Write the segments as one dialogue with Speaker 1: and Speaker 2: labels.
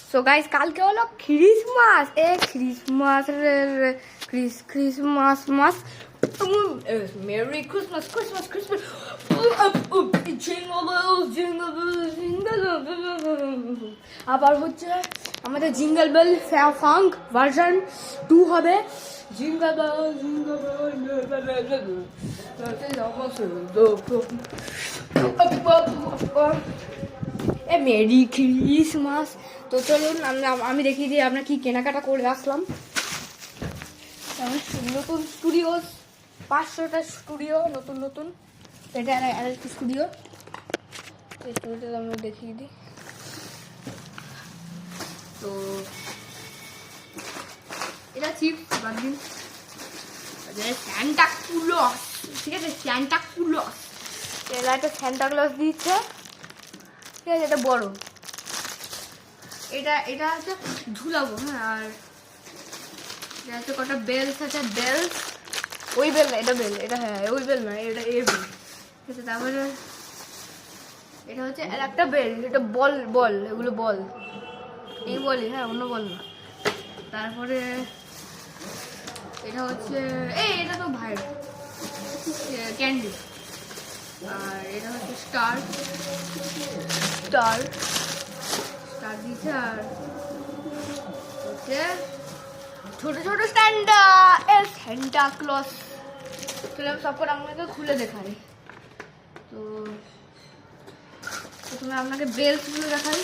Speaker 1: So guys কালকে হলো Christmas. Christmas মাস। Merry Christmas Christmas Christmas. আবার হচ্ছে আমাদের জিঙ্গল বেল ফাঙ্ক ভার্সন 2 হবে। Jingle bell jingle bell merry Christmas. তো চলুন আমি দেখিয়ে দিই আমরা কি কেনাকাটা করে আসলাম। নতুন স্টুডিও, 500টা স্টুডিও নতুন নতুন। এটা আরেকটা স্টুডিও, এই স্টুডিওটা আমরা দেখিয়ে দিই। তো এটা চিপস বাদ দিন, স্যান্টা ক্লজ, ঠিক আছে স্যান্টা ক্লজ। এরা একটা স্যান্টা ক্লজ দিচ্ছে, ঠিক আছে এটা বড়। এটা হচ্ছে ঝুলাবো। হ্যাঁ, আর এটা হচ্ছে কটা বেলস আছে, বেলস ওই বেল না, এটা বেল, এটা হ্যাঁ ওই বেল না, এটা এ বেল, ঠিক আছে। তারপরে এটা হচ্ছে আর একটা বেল, এটা বল বল, এগুলো বল, এই বলই, হ্যাঁ অন্য বল না। তারপরে এটা হচ্ছে এটা তো ভাই ক্যান্ডি। আর এটা হচ্ছে স্টার স্টার স্টার দিচ্ছে। আর হচ্ছে ছোট ছোট স্যান্টা ক্লজ। চলে সবকটা আপনাকে খুলে দেখাই। তো প্রথমে আপনাকে বেলসগুলো দেখাই।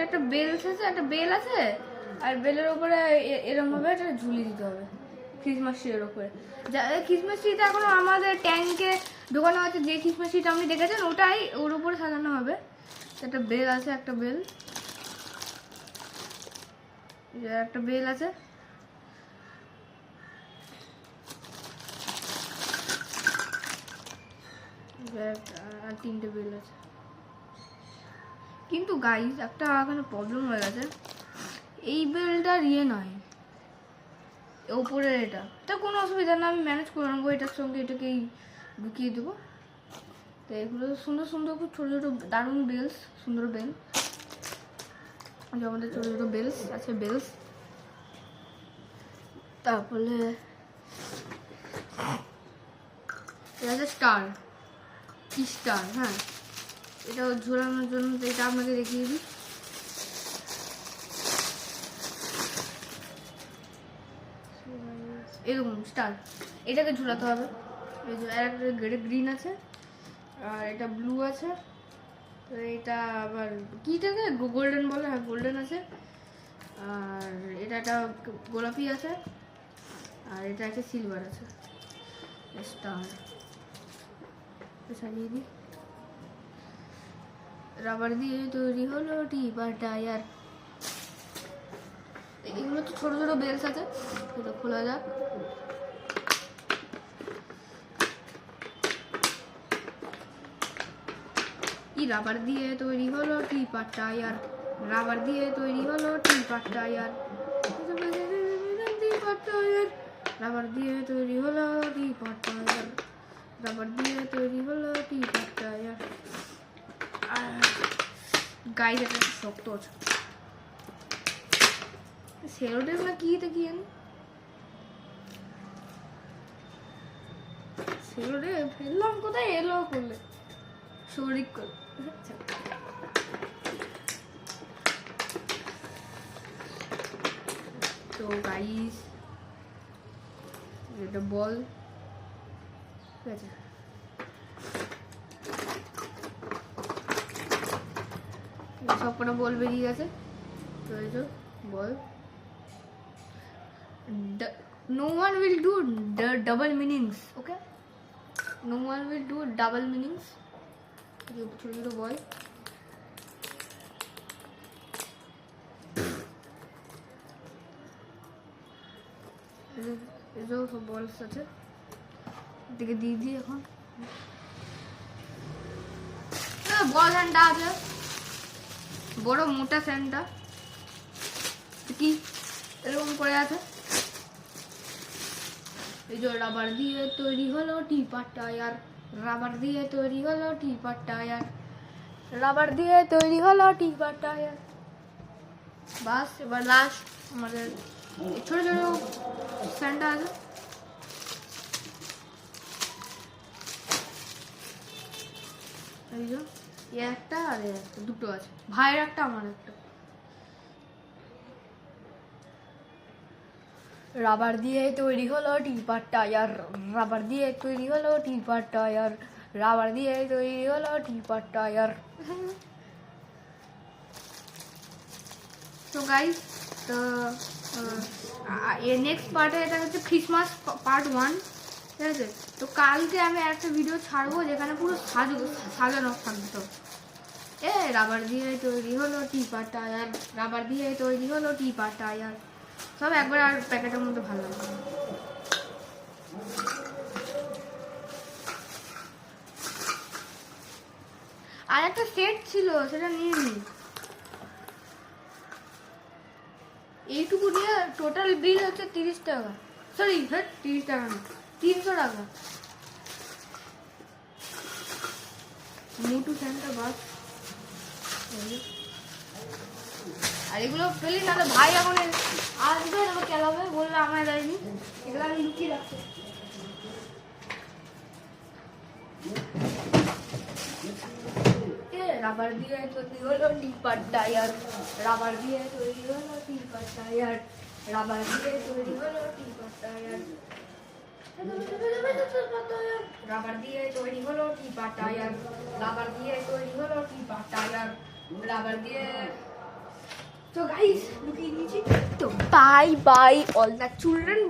Speaker 1: একটা বেলস আছে, একটা বেল আছে, আর বেলের ওপরে এরকম ভাবে একটা ঝুলিয়ে দিতে হবে ক্রিসমাস ট্রির ওপরে। ক্রিসমাস ট্রিটা এখনো আমাদের ট্যাঙ্কে ঢোকানো আছে, যে ক্রিসমাস ট্রিটা আপনি দেখেছেন ওটাই ওর উপরে সাজানো হবে। একটা বেল আছে, একটা বেল আছে। আর 3টে বেল আছে। কিন্তু গাইস একটা এখানে প্রবলেম হয়ে গেছে, এই বেলটার নয়, ওপরের এটা কোনো অসুবিধা না, আমি ম্যানেজ করে নেবো। এটার সঙ্গে এটাকেই ঢুকিয়ে দেবো। তো এগুলো সুন্দর সুন্দর খুব ছোটো ছোটো দারুণ বেলস, সুন্দর বেল। আমাদের ছোটো ছোটো বেলস আছে, বেলস। তারপরে এটা হচ্ছে স্টার। হ্যাঁ, এটা ঝোলানোর জন্য এটা আপনাকে দেখিয়ে দিই। এরকম স্টার, এটাকে ঝুলাতে হবে। এই যে একটা গ্রিন আছে, আর এটা ব্লু আছে, তো এটা আবার কিটাকে গোল্ডেন বলে, হ্যাঁ গোল্ডেন আছে। আর এটা একটা গোলাপি আছে, আর এটা একটা সিলভার আছে। স্টার সাজিয়ে দিই। রাবার দিয়ে তৈরি হলো টিপার টায়ার। এগুলো তো ছোট ছোট বেলস আছে, এটা খোলা যাক। রাবার দিয়ে তৈরি হলো টিপার টায়ার, রাবার দিয়ে তৈরি হলো টিপার টায়ার, রাবার দিয়ে তৈরি হলো টিপার টায়ার, রাবার দিয়ে তৈরি হলো টিপার টায়ার। গাইস এটা শক্ত আছে, সেলোটেপ না কি এটা কি জানি, সেলোটেপ ফেললাম কোথায়, এলো করলে শরিক করলে। তো গাইস এটা বল, ঠিক আছে। সব কটা বল বেরিয়ে গেছে। তো এই যে বল, no one will do the double meanings, okay, no one will do double meanings। ছোট ছোট বল, এই যে সব বলস আছে, এদিকে দিয়ে দিই। এখন বড় স্যান্টা আছে, বড় মোটা স্যান্টা কি এরকম করে আছে। এই যে রাবার দিয়ে তৈরি হলো টিপার টায়ার, রাবার দিয়ে তৈরি হলো টিপার টায়ার, রাবার দিয়ে তৈরি হলো টিপার টায়ার। বাস এবার লাস্ট আমাদের ছোট ছোট স্ট্যান্ডটা আছে, এই যে একটা আর একটা, দুটো আছে, ভাইয়ের একটা আমার একটা। রাবার দিয়ে তৈরি হলো টিপার টায়ার, রাবার দিয়ে তৈরি হলো টিপার টায়ার, রাবার দিয়ে তৈরি হলো টিপার টায়ার। তো গাইস, তো এর নেক্সট পার্টে এটা হচ্ছে ক্রিসমাস পার্ট 1, ঠিক আছে? তো কালকে আমি একটা ভিডিও ছাড়বো যেখানে পুরো সাজানো থাকতো। রাবার দিয়ে তৈরি হলো টিপার টায়ার, রাবার দিয়ে তৈরি হলো টিপার টায়ার, সব একবার আর প্যাকেটের মধ্যে ভালো লাগবে। আর একটা সেট ছিল, সেটা নিয়ে নি। এইটুকু দিয়ে টোটাল বিল হচ্ছে 30 টাকা, সরি 30 টাকা না, 300 টাকা। মুটু ফ্যানটা বাস। আর এগুলো ফেলি না তো ভাই এখন আসবে, তারপর খেলাবে, বললে আমায় দেয়নি, এগুলো আমি লুকিয়ে রাখছি। রাবার দিয়ে তৈরি হলো টিপার টায়ার, রাবার দিয়ে তৈরি হলো টিপার টায়ার, রাবার দিয়ে তৈরি হলো টিপার টায়ার, রাবার দিয়ে তৈরি হলো টিপার টায়ার, রাবার দিয়ে তৈরি হলো টিপার টায়ার, রাবার দিয়ে। তো গাইস লুকিয়ে দিয়েছি। তো bye bye all the children.